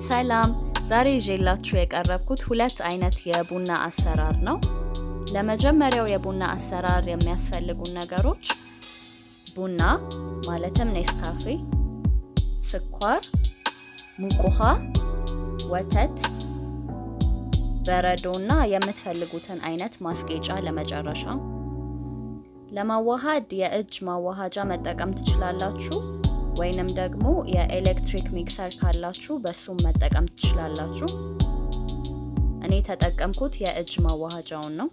ሰላም ዛሬ ይዤላችሁ የቀረብኩት ሁለት አይነት የቡና አሰራር ነው። ለመጀመሪያው የቡና አሰራር የሚያስፈልጉን ነገሮች ቡና ማለትም ኔስካፌ፣ ስኳር፣ ሙቅ ውሃ፣ ወተት፣ በረዶና የምትፈልጉትን አይነት ማስጌጫ ለመጨረሻ። ለማዋሃድ የእጅ ማዋሃጃ መጠቀም ትችላላችሁ ወይንም ደግሞ የኤሌክትሪክ ሚክሰር ካላችሁ በሱም መጠቀም ትችላላችሁ። እኔ ተጠቀምኩት የእጅ ማዋሃጃውን ነው።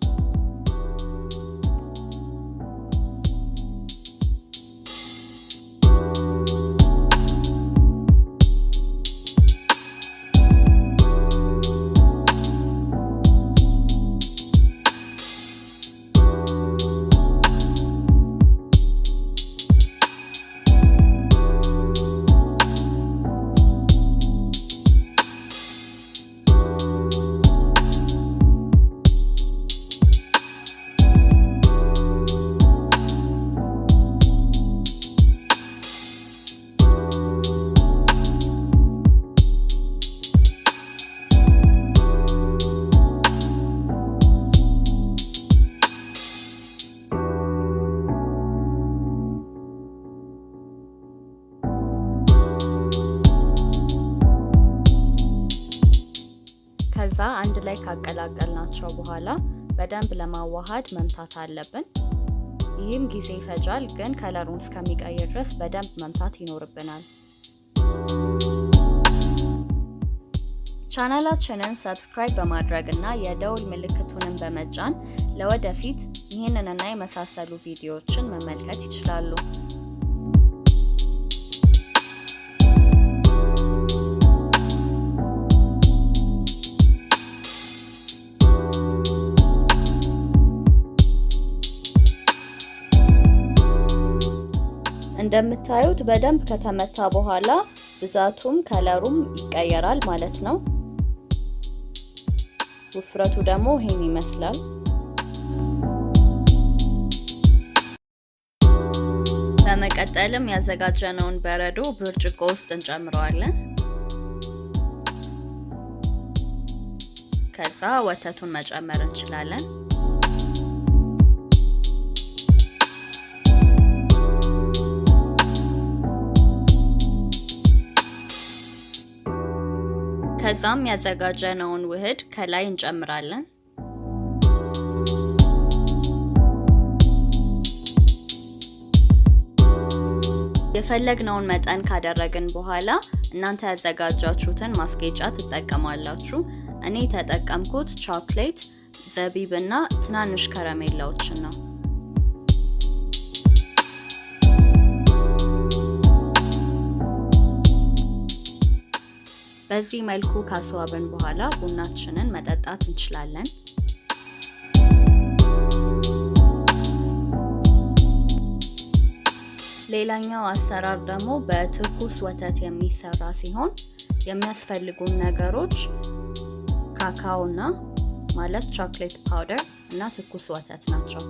ከዛ አንድ ላይ ካቀላቀልናቸው በኋላ በደንብ ለማዋሃድ መምታት አለብን። ይህም ጊዜ ይፈጃል፣ ግን ከለሩን እስከሚቀይር ድረስ በደንብ መምታት ይኖርብናል። ቻናላችንን ሰብስክራይብ በማድረግና የደውል ምልክቱንም በመጫን ለወደፊት ይህንንና የመሳሰሉ ቪዲዮዎችን መመልከት ይችላሉ። እንደምታዩት በደንብ ከተመታ በኋላ ብዛቱም ከለሩም ይቀየራል ማለት ነው። ውፍረቱ ደግሞ ይሄን ይመስላል። በመቀጠልም ያዘጋጀነውን በረዶ ብርጭቆ ውስጥ እንጨምረዋለን። ከዛ ወተቱን መጨመር እንችላለን። ከዛም ያዘጋጀነውን ውህድ ከላይ እንጨምራለን። የፈለግነውን መጠን ካደረግን በኋላ እናንተ ያዘጋጃችሁትን ማስጌጫ ትጠቀማላችሁ። እኔ ተጠቀምኩት ቾኮሌት፣ ዘቢብና ትናንሽ ከረሜላዎችን ነው። በዚህ መልኩ ካስዋብን በኋላ ቡናችንን መጠጣት እንችላለን። ሌላኛው አሰራር ደግሞ በትኩስ ወተት የሚሰራ ሲሆን የሚያስፈልጉን ነገሮች ካካውና ማለት ቾኮሌት ፓውደር እና ትኩስ ወተት ናቸው።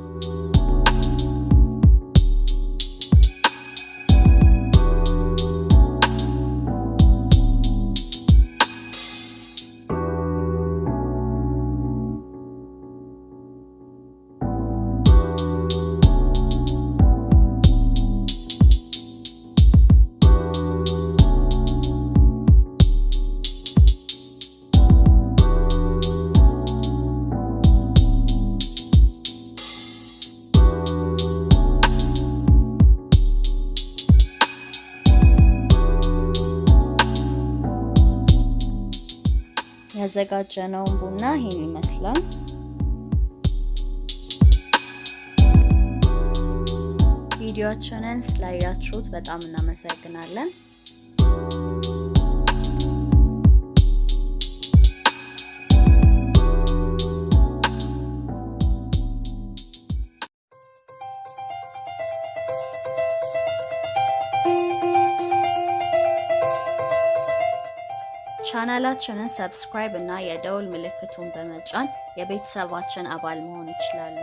ያዘጋጀነውን ቡና ይሄን ይመስላል። ቪዲዮአችንን ስላያችሁት በጣም እናመሰግናለን። ቻናላችንን ሰብስክራይብ እና የደውል ምልክቱን በመጫን የቤተሰባችን አባል መሆን ይችላሉ።